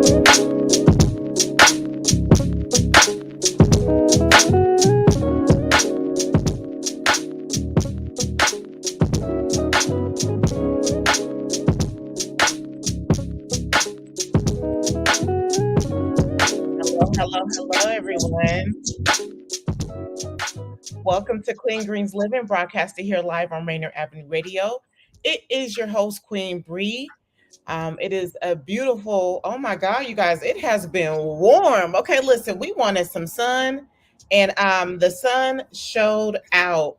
Hello, everyone. Welcome to Queen Green's Living, broadcasted here live on Rainier Avenue Radio. It is your host, Queen Bri. It is a beautiful, oh my God, you guys, it has been warm. Okay, listen, we wanted some sun, and the sun showed out.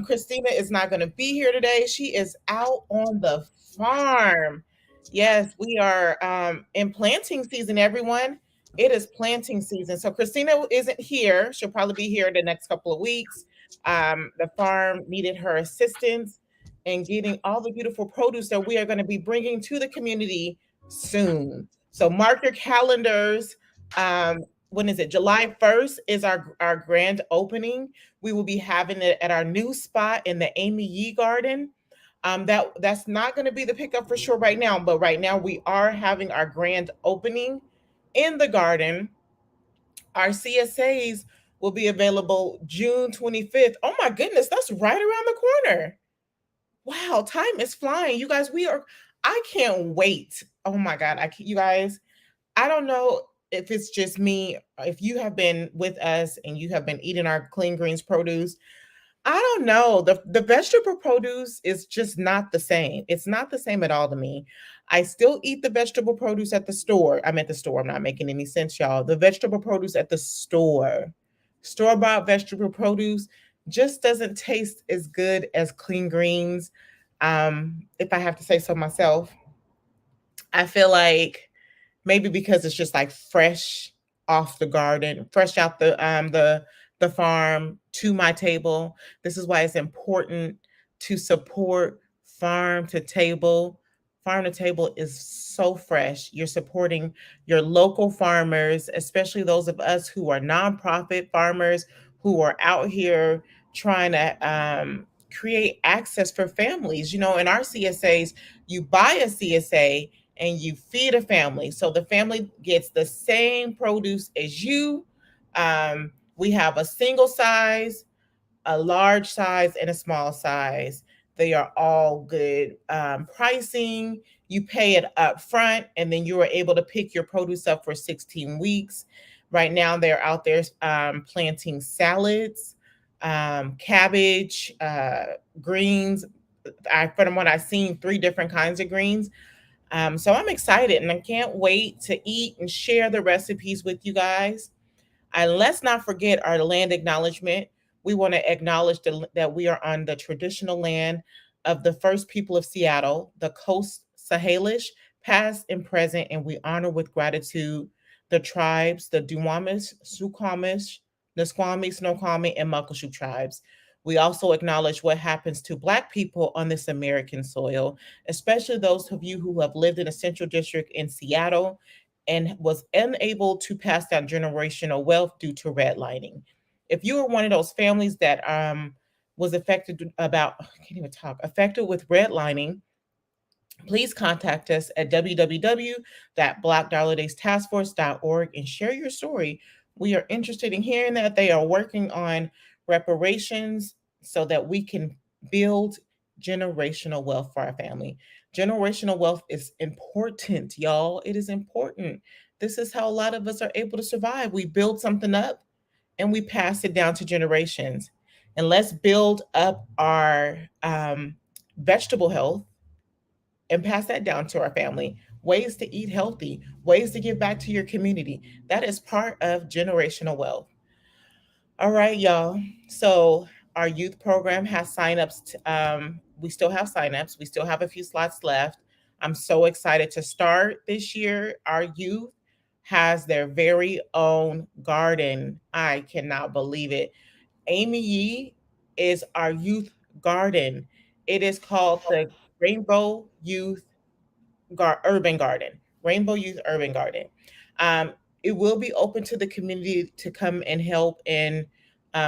Christina is not going to be here today. She is out on the farm. Yes, we are in planting season, everyone. It is planting season. So Christina isn't here. She'll probably be here the next couple of weeks. The farm needed her assistance in getting all the beautiful produce that we are going to be bringing to the community soon. So mark your calendars. When is it? July 1st is our grand opening. We will be having it at our new spot in the Amy Yee Garden. That's not going to be the pickup for sure right now, but right now we are having our grand opening in the garden. Our CSAs will be available June 25th. Oh my goodness, that's right around the corner. Wow, time is flying. You guys, I can't wait. Oh my God, you guys, I don't know if it's just me, if you have been with us and you have been eating our clean greens produce. I don't know. The vegetable produce is just not the same. It's not the same at all to me. I still eat the vegetable produce at the store. I'm at the store. I'm not making any sense, y'all. The vegetable produce at the store-bought vegetable produce just doesn't taste as good as clean greens. If I have to say so myself, I feel like maybe because it's just like fresh off the garden, fresh out the farm to my table. This is why it's important to support farm to table. Farm to table is so fresh. You're supporting your local farmers, especially those of us who are nonprofit farmers who are out here trying to create access for families. You know, in our CSAs, you buy a CSA and you feed a family. So the family gets the same produce as you. We have a single size, a large size, and a small size. They are all good pricing. You pay it up front, and then you are able to pick your produce up for 16 weeks. Right now, they're out there planting salads, cabbage, greens. From what I've seen, 3 different kinds of greens. So I'm excited and I can't wait to eat and share the recipes with you guys. And let's not forget our land acknowledgement. We want to acknowledge that we are on the traditional land of the first people of Seattle, the Coast Salish, past and present, and we honor with gratitude the tribes, the Duwamish, Suquamish, Nisquamish, Snoqualmie, and Muckleshoot tribes. We also acknowledge what happens to Black people on this American soil, especially those of you who have lived in the Central District in Seattle and was unable to pass down generational wealth due to redlining. If you are one of those families that was affected with redlining, please contact us at www.blackdollardaystaskforce.org and share your story. We are interested in hearing that. They are working on reparations so that we can build generational wealth for our family. Generational wealth is important, y'all. It is important. This is how a lot of us are able to survive. We build something up and we pass it down to generations. And let's build up our vegetable health and pass that down to our family. Ways to eat healthy, ways to give back to your community. That is part of generational wealth. All right, y'all. So our youth program has signups. We still have signups. We still have a few slots left. I'm so excited to start this year. Our youth has their very own garden. I cannot believe it. Amy Yee is our youth garden. It is called the Rainbow Youth Urban Garden. Rainbow Youth Urban Garden. It will be open to the community to come and help and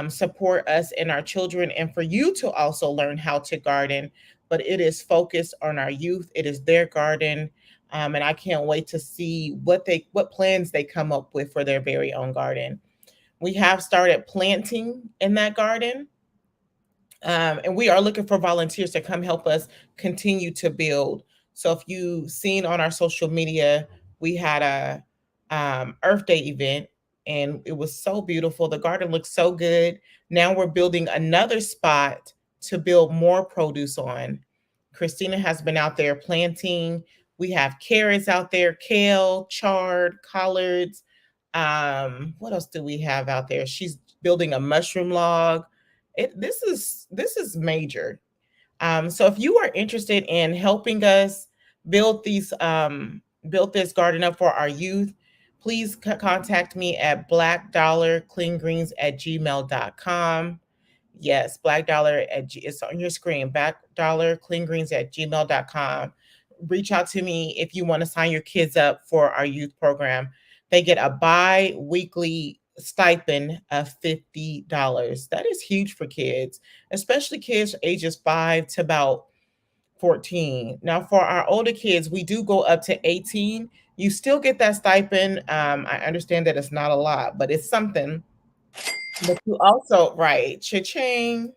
support us and our children, and for you to also learn how to garden. But it is focused on our youth. It is their garden. And I can't wait to see what plans they come up with for their very own garden. We have started planting in that garden, and we are looking for volunteers to come help us continue to build. So if you've seen on our social media, we had a Earth Day event, and it was so beautiful. The garden looks so good. Now we're building another spot to build more produce on. Christina has been out there planting. We have carrots out there, kale, chard, collards. What else do we have out there? She's building a mushroom log. This is major. So if you are interested in helping us build these build this garden up for our youth, please contact me at blackdollarcleangreens@gmail.com. Yes, Black Dollar it's on your screen. Black Dollar cleangreens@gmail.com. Reach out to me if you want to sign your kids up for our youth program. They get a bi-weekly stipend of $50. That is huge for kids, especially kids ages 5 to about 14. Now, for our older kids, we do go up to 18. You still get that stipend. I understand that it's not a lot, but it's something. But you also, right, cha-ching.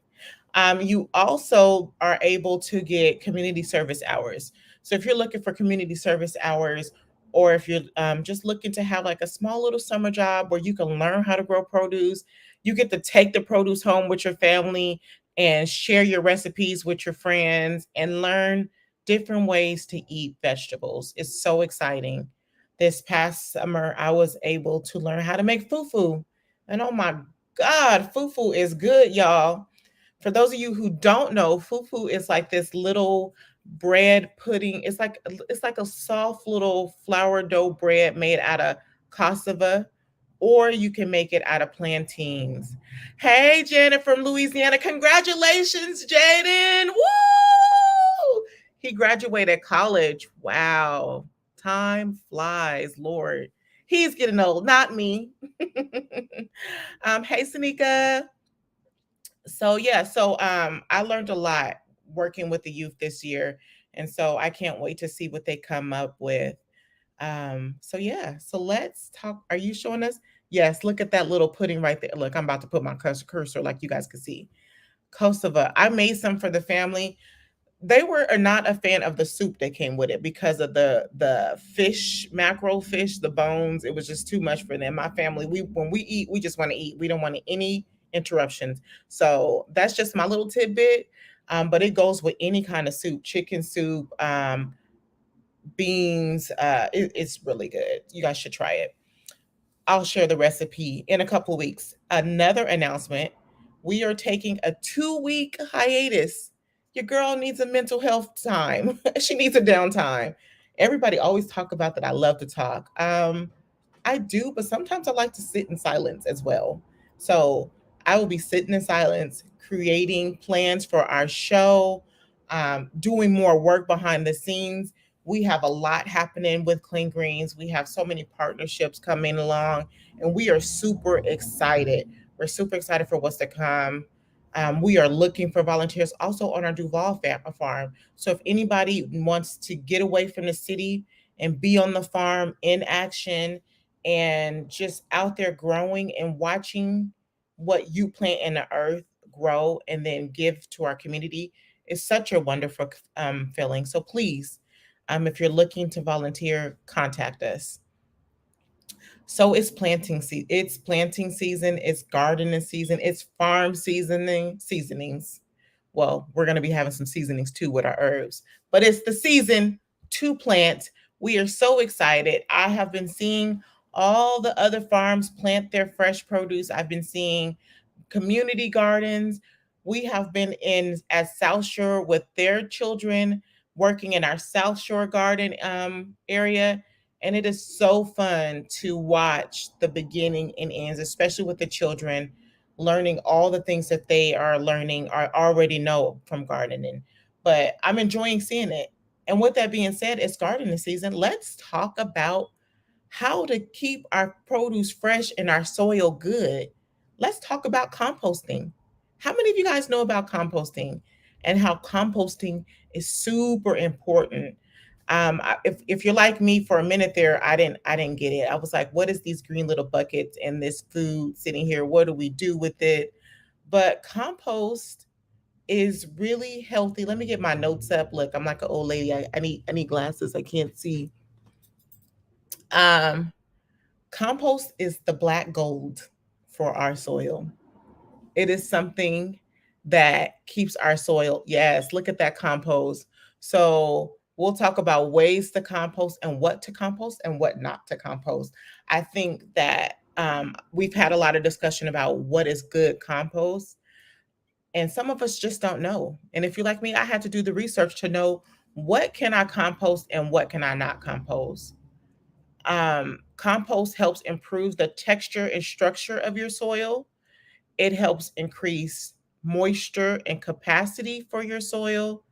You also are able to get community service hours. So if you're looking for community service hours, or if you're just looking to have like a small little summer job where you can learn how to grow produce, you get to take the produce home with your family and share your recipes with your friends and learn different ways to eat vegetables. It's so exciting. This past summer, I was able to learn how to make fufu. And oh my God, fufu is good, y'all. For those of you who don't know, fufu is like this little bread pudding. It's like a soft little flour dough bread made out of cassava, or you can make it out of plantains. Hey, Janet from Louisiana, congratulations, Jaden! Woo! He graduated college. Wow, time flies, Lord. He's getting old, not me. Hey, Sanika. So yeah, I learned a lot working with the youth this year, and so I can't wait to see what they come up with. So yeah, so let's talk. Are you showing us? Yes, look at that little pudding right there. Look, I'm about to put my cursor like you guys can see. Kosovo. I made some for the family. They were not a fan of the soup that came with it because of the fish, mackerel fish, the bones. It was just too much for them. My family, we when we eat, we just want to eat. We don't want any interruptions. So that's just my little tidbit. But it goes with any kind of soup, chicken soup, beans. It's really good. You guys should try it. I'll share the recipe in a couple of weeks. Another announcement, we are taking a 2-week hiatus. Your girl needs a mental health time. She needs a downtime. Everybody always talk about that. I love to talk. I do, but sometimes I like to sit in silence as well. So I will be sitting in silence, creating plans for our show, doing more work behind the scenes. We have a lot happening with Clean Greens. We have so many partnerships coming along, and we are super excited. We're super excited for what's to come. We are looking for volunteers also on our Duval farm. So if anybody wants to get away from the city and be on the farm in action and just out there growing and watching what you plant in the earth grow and then give to our community is such a wonderful feeling. So please, if you're looking to volunteer, contact us. So it's planting season, it's gardening season, it's farm seasonings. Well, we're going to be having some seasonings too with our herbs, but it's the season to plant. We are so excited. I have been seeing all the other farms plant their fresh produce. I've been seeing community gardens. We have been in at South Shore with their children working in our South Shore garden area. And it is so fun to watch the beginning and ends, especially with the children learning all the things that they are learning or already know from gardening. But I'm enjoying seeing it. And with that being said, it's gardening season. Let's talk about how to keep our produce fresh and our soil good. Let's talk about composting. How many of you guys know about composting and how composting is super important? If you're like me, for a minute there, I didn't get it. I was like, what is these green little buckets and this food sitting here? What do we do with it? But compost is really healthy. Let me get my notes up. Look, I'm like an old lady. I need glasses. I can't see. Um, Compost is the black gold for our soil. It is something that keeps our soil. Yes, look at that compost. So we'll talk about ways to compost and what not to compost. I think that we've had a lot of discussion about what is good compost, and some of us just don't know. And if you're like me, I had to do the research to know what can I compost and what can I not compost. Compost helps improve the texture and structure of your soil. It helps increase moisture and capacity for your soil.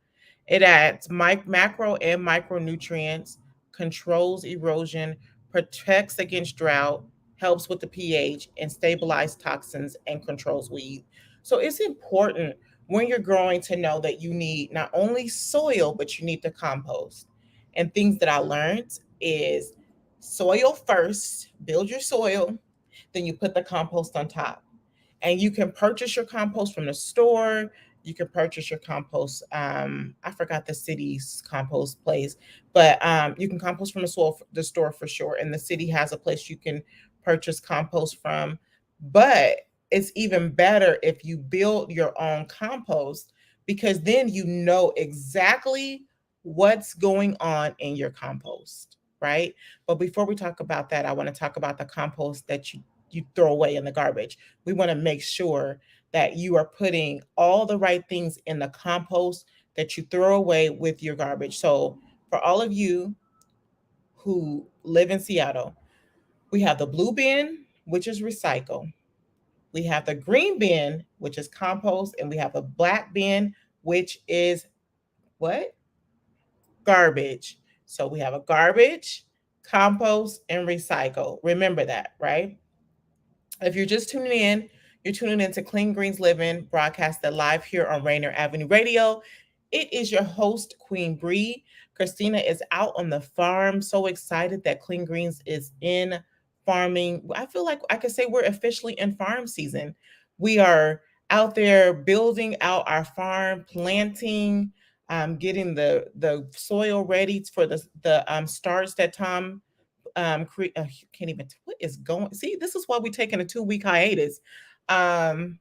It adds macro and micronutrients, controls erosion, protects against drought, helps with the pH, and stabilize toxins and controls weed. So it's important when you're growing to know that you need not only soil, but you need to compost. And things that I learned is soil first, build your soil, then you put the compost on top, and you can purchase your compost from the store. You can purchase your compost. I forgot the city's compost place, but you can compost from the store for sure. And the city has a place you can purchase compost from. But it's even better if you build your own compost, because then you know exactly what's going on in your compost, right? But before we talk about that, I want to talk about the compost that you throw away in the garbage. We want to make sure that you are putting all the right things in the compost that you throw away with your garbage. So, for all of you who live in Seattle, we have the blue bin, which is recycle. We have the green bin, which is compost, and we have a black bin, which is what? Garbage. So we have a garbage, compost, and recycle. Remember that, right? If you're just tuning in, you're tuning in to Clean Greens Living, broadcasted live here on Rainier Avenue Radio. It is your host, Queen Bri. Christina is out on the farm. So excited that Clean Greens is in farming. I feel like I could say we're officially in farm season. We are out there building out our farm, planting, getting the soil ready for the starts that Tom can't even, what is going, see, this is why we taking a 2 week hiatus. um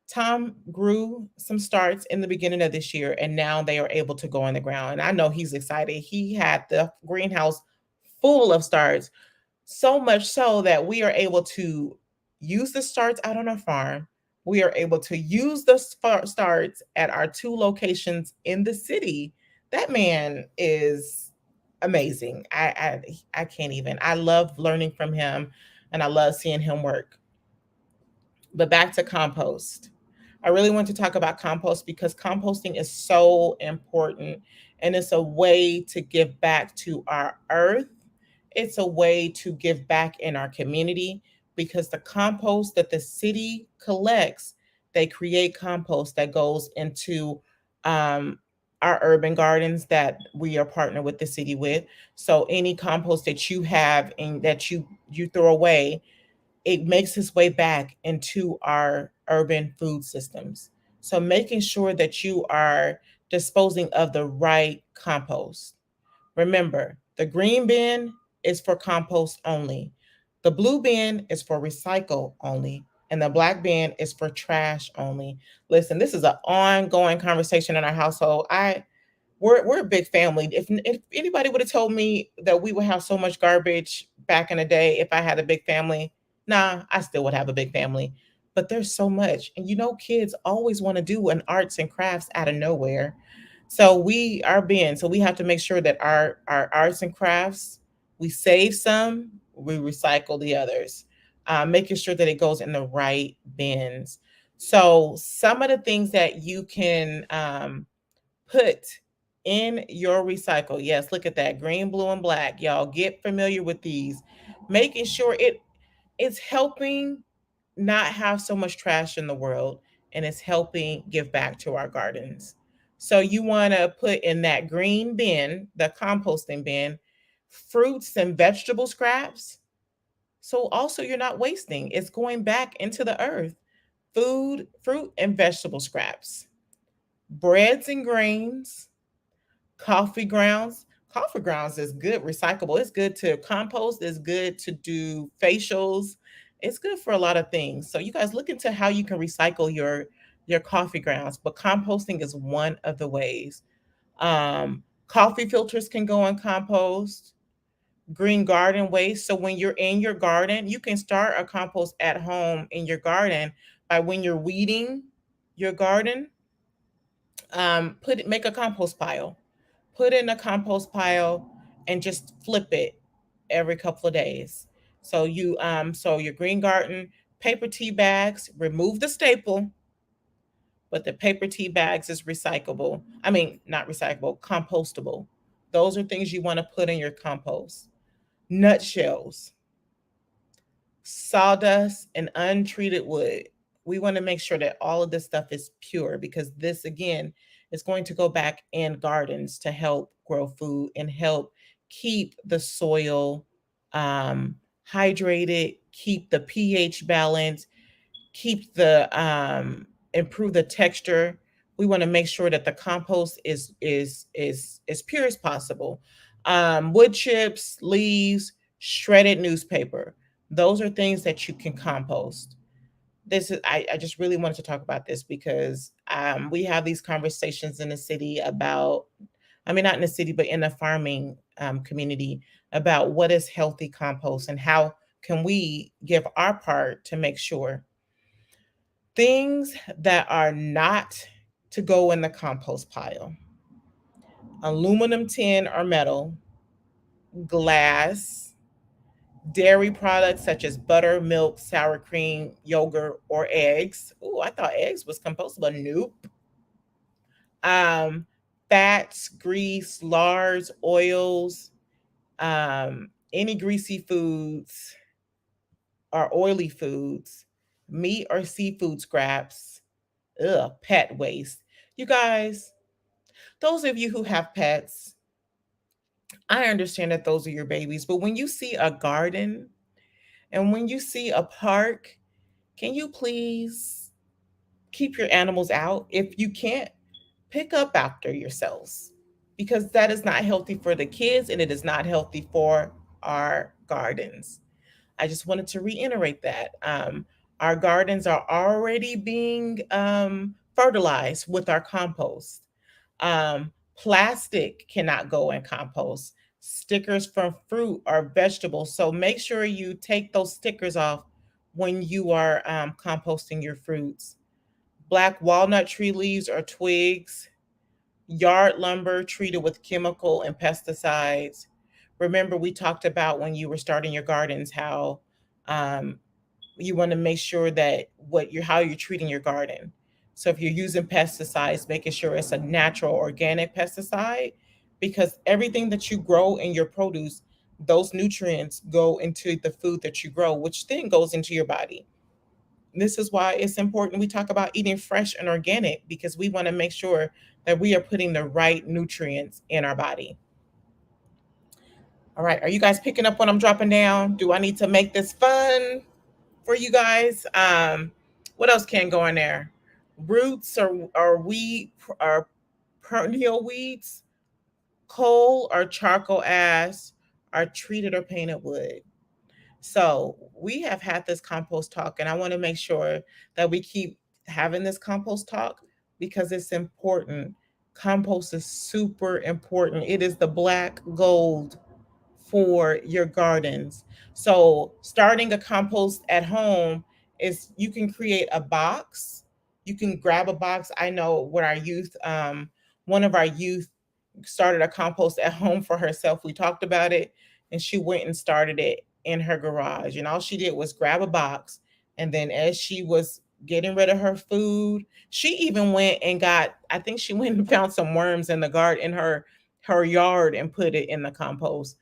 Tom grew some starts in the beginning of this year, and now they are able to go in the ground, and I know he's excited. He had the greenhouse full of starts, so much so that we are able to use the starts out on our farm. We are able to use the starts at our two locations in the city. That man is amazing. I can't even. I love learning from him, and I love seeing him work. But back to compost. I really want to talk about compost because composting is so important, and it's a way to give back to our earth. It's a way to give back in our community, because the compost that the city collects, they create compost that goes into um, our urban gardens that we are partnered with the city with. So any compost that you have and that you throw away, it makes its way back into our urban food systems. So making sure that you are disposing of the right compost. Remember, the green bin is for compost only. The blue bin is for recycle only. And the black bin is for trash only. Listen, this is an ongoing conversation in our household. We're a big family. If anybody would have told me that we would have so much garbage back in the day if I had a big family, nah, I still would have a big family. But there's so much. And kids always want to do an arts and crafts out of nowhere. So we are being, so we have to make sure that our arts and crafts, we save some, we recycle the others, making sure that it goes in the right bins. So some of the things that you can put in your recycle. Yes, look at that, green, blue, and black. Y'all get familiar with these, making sure it's helping not have so much trash in the world, and it's helping give back to our gardens. So you want to put in that green bin, the composting bin, fruits and vegetable scraps. So also you're not wasting. It's going back into the earth. Food, fruit and vegetable scraps. Breads and grains, coffee grounds. Coffee grounds is good recyclable. It's good to compost, it's good to do facials. It's good for a lot of things. So you guys look into how you can recycle your coffee grounds, but composting is one of the ways. Coffee filters can go on compost. Green garden waste. So when you're in your garden, you can start a compost at home in your garden by when you're weeding your garden. Make a compost pile. Put in a compost pile and just flip it every couple of days. So your green garden, paper tea bags, remove the staple, but the paper tea bags is recyclable. I mean, not recyclable, compostable. Those are things you want to put in your compost. Nutshells, sawdust, and untreated wood. We want to make sure that all of this stuff is pure because this, again, is going to go back in gardens to help grow food and help keep the soil um, hydrated, keep the pH balance, keep the improve the texture. We want to make sure that the compost is as pure as possible. Wood chips, leaves, shredded newspaper. Those are things that you can compost. I just really wanted to talk about this because we have these conversations in the city about, I mean, not in the city, but in the farming community about what is healthy compost and how can we give our part to make sure things that are not to go in the compost pile: aluminum, tin, or metal, glass, dairy products such as butter, milk, sour cream, yogurt, or eggs. Ooh, I thought eggs was compostable. Nope. Um, Fats, grease, lards, oils, any greasy foods or oily foods, meat or seafood scraps, pet waste. You guys, those of you who have pets, I understand that those are your babies, but when you see a garden and when you see a park, can you please keep your animals out? If you can't, pick up after yourselves because that is not healthy for the kids and it is not healthy for our gardens. I just wanted to reiterate that. Our gardens are already being fertilized with our compost. Plastic cannot go in compost. Stickers from fruit or vegetables. So make sure you take those stickers off when you are composting your fruits. Black walnut tree leaves or twigs, yard lumber treated with chemical and pesticides. Remember, we talked about when you were starting your gardens how um, you want to make sure that how you're treating your garden. So if you're using pesticides, making sure it's a natural organic pesticide, because everything that you grow in your produce, those nutrients go into the food that you grow, which then goes into your body. This is why it's important we talk about eating fresh and organic because we want to make sure that we are putting the right nutrients in our body. All right, are you guys picking up what I'm dropping down? Do I need to make this fun for you guys? What else can go in there? Roots or weed or perennial weeds, coal or charcoal ash, or treated or painted wood. So we have had this compost talk, and I want to make sure that we keep having this compost talk because it's important. Compost is super important. It is the black gold for your gardens. So starting a compost at home is you can create a box. You can grab a box. I know what our youth, one of our youth started a compost at home for herself. We talked about it and she went and started it in her garage. And all she did was grab a box. And then as she was getting rid of her food, she even went and I think she went and found some worms in the garden in her yard and put it in the compost.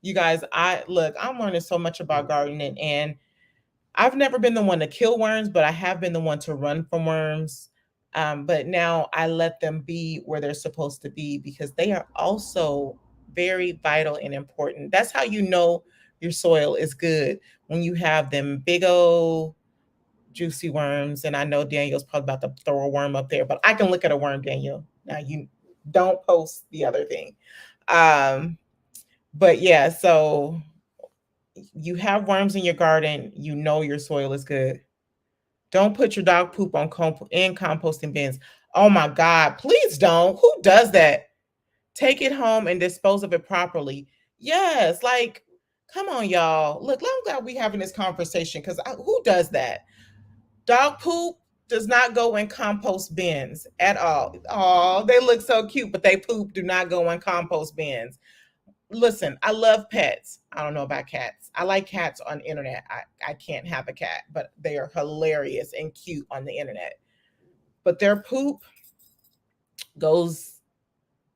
You guys, I'm learning so much about gardening and I've never been the one to kill worms, but I have been the one to run from worms. But now I let them be where they're supposed to be because they are also very vital and important. That's how you know your soil is good, when you have them big old juicy worms. And I know Daniel's probably about to throw a worm up there, but I can look at a worm, Daniel. Now you don't post the other thing. Um, but yeah, so you have worms in your garden, you know your soil is good. Don't put your dog poop on in composting bins. Oh my God, please don't. Who does that? Take it home and dispose of it properly. Yes, like, come on, y'all. Look, I'm glad we having this conversation because who does that? Dog poop does not go in compost bins at all. Oh, they look so cute, but they poop do not go in compost bins. Listen, I love pets. I don't know about cats. I like cats on the internet. I can't have a cat, but they are hilarious and cute on the internet. But their poop goes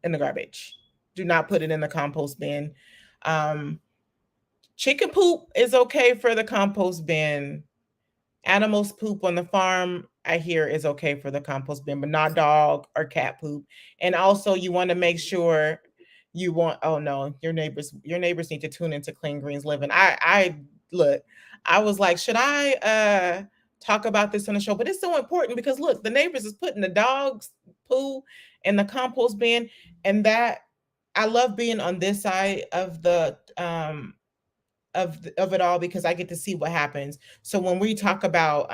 in the garbage. Do not put it in the compost bin. Um, Chicken poop is okay for the compost bin. Animals poop on the farm, I hear, is okay for the compost bin, but not dog or cat poop. And also, you want to make sure you want. Oh no, your neighbors need to tune into Clean Greens Living. I look. I was like, should I talk about this on the show? But it's so important because look, the neighbors is putting the dogs poo in the compost bin, and that I love being on this side of the of it all because I get to see what happens. So when we talk about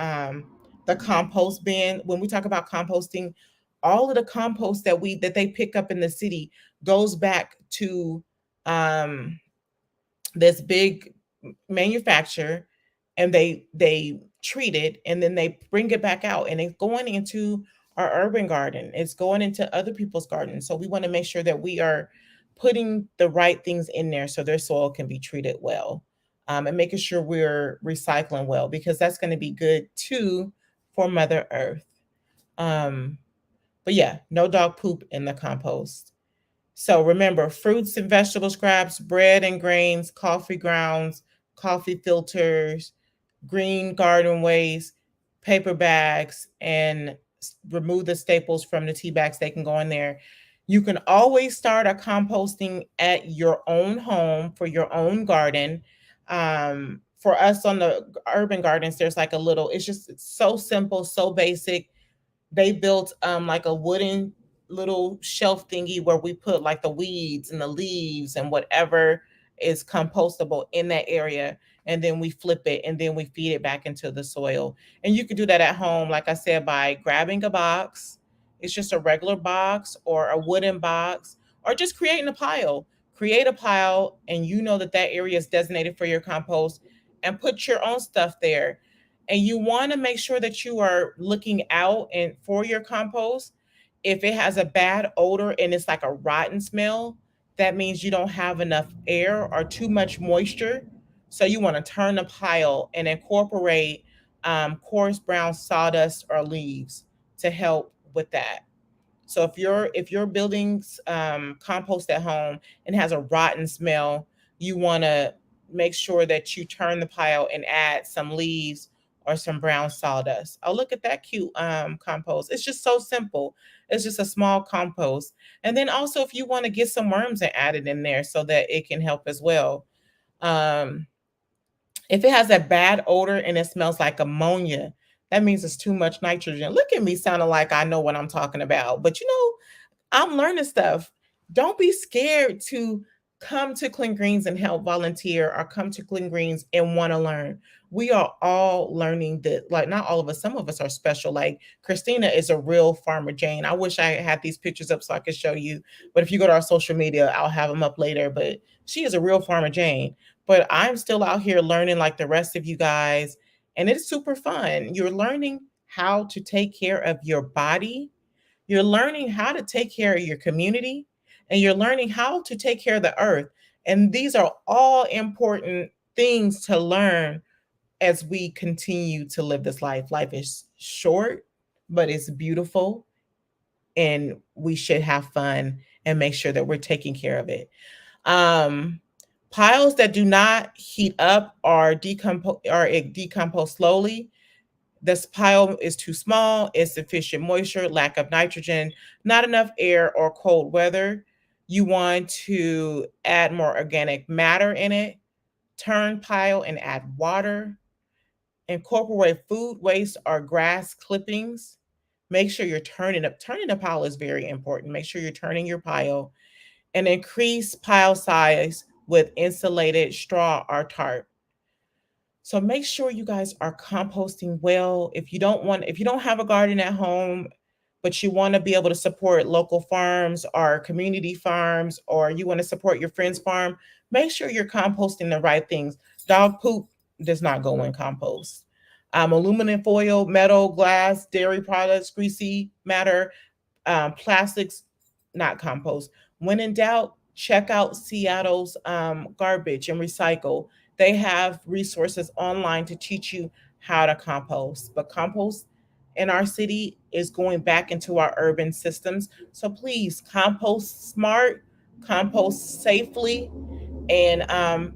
the compost bin, when we talk about composting, all of the compost that they pick up in the city goes back to um, this big manufacturer, and they treat it and then they bring it back out and it's going into our urban garden. It's going into other people's gardens. So we want to make sure that we are putting the right things in there so their soil can be treated well, and making sure we're recycling well because that's going to be good too for Mother Earth. Um, but yeah, no dog poop in the compost. So remember, fruits and vegetable scraps, bread and grains, coffee grounds, coffee filters, green garden waste, paper bags, and remove the staples from the tea bags. They can go in there. You can always start a composting at your own home for your own garden. For us on the urban gardens, there's like a little, it's so simple, so basic. They built like a wooden little shelf thingy where we put like the weeds and the leaves and whatever is compostable in that area, and then we flip it and then we feed it back into the soil. And you can do that at home, like I said, by grabbing a box. It's just a regular box or a wooden box, or just creating a pile. Create a pile, and you know that that area is designated for your compost, and put your own stuff there. And you want to make sure that you are looking out and for your compost. If it has a bad odor and it's like a rotten smell, that means you don't have enough air or too much moisture. So you want to turn the pile and incorporate coarse brown sawdust or leaves to help with that. So if you're building compost at home and has a rotten smell, you want to make sure that you turn the pile and add some leaves or some brown sawdust. Oh, look at that cute compost. It's just so simple. It's just a small compost. And then also if you want to get some worms and add it in there so that it can help as well. Um, if it has a bad odor and it smells like ammonia, that means it's too much nitrogen. Look at me sounding like I know what I'm talking about. But you know, I'm learning stuff. Don't be scared to come to Clean Greens and help volunteer, or come to Clean Greens and want to learn. We are all learning that, like, not all of us, some of us are special. Like Christina is a real farmer Jane. I wish I had these pictures up so I could show you. But if you go to our social media, I'll have them up later. But she is a real farmer Jane. But I'm still out here learning like the rest of you guys. And it's super fun. You're learning how to take care of your body, you're learning how to take care of your community, and you're learning how to take care of the earth. And these are all important things to learn as we continue to live this life. Life is short, but it's beautiful, and we should have fun and make sure that we're taking care of it. Um, Piles that do not heat up or decompose slowly, This pile is too small, insufficient moisture, lack of nitrogen, not enough air, or cold weather. You want to add more organic matter in it. Turn pile and add water. Incorporate food waste or grass clippings. Make sure you're turning up. Turning the pile is very important. Make sure you're turning your pile, and increase pile size with insulated straw or tarp. So make sure you guys are composting well. If you don't have a garden at home, but you want to be able to support local farms or community farms, or you want to support your friend's farm, make sure you're composting the right things. Dog poop does not go in compost. Aluminum foil, metal, glass, dairy products, greasy matter, plastics, not compost. When in doubt, check out Seattle's garbage and recycle. They have resources online to teach you how to compost. But compost in our city is going back into our urban systems. So please compost smart, compost safely, and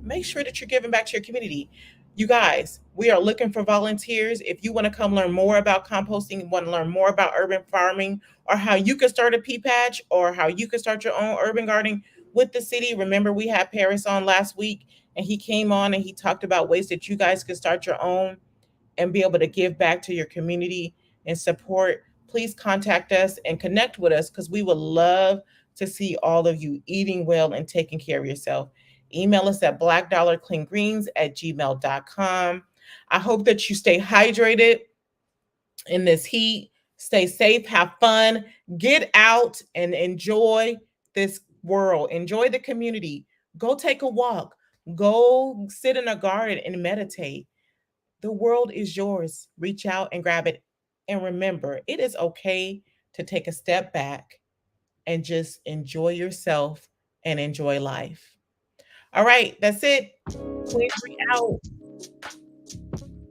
make sure that you're giving back to your community. You guys, we are looking for volunteers. If you want to come learn more about composting, want to learn more about urban farming, or how you can start a pea patch, or how you can start your own urban gardening with the city. Remember, we had Paris on last week, and he came on and he talked about ways that you guys could start your own and be able to give back to your community and support. Please contact us and connect with us, because we would love to see all of you eating well and taking care of yourself. Email us at blackdollarcleangreens@gmail.com. I hope that you stay hydrated in this heat. Stay safe, have fun, get out and enjoy this world. Enjoy the community. Go take a walk. Go sit in a garden and meditate. The world is yours. Reach out and grab it. And remember, it is okay to take a step back and just enjoy yourself and enjoy life. All right, that's it. Queen Bree out.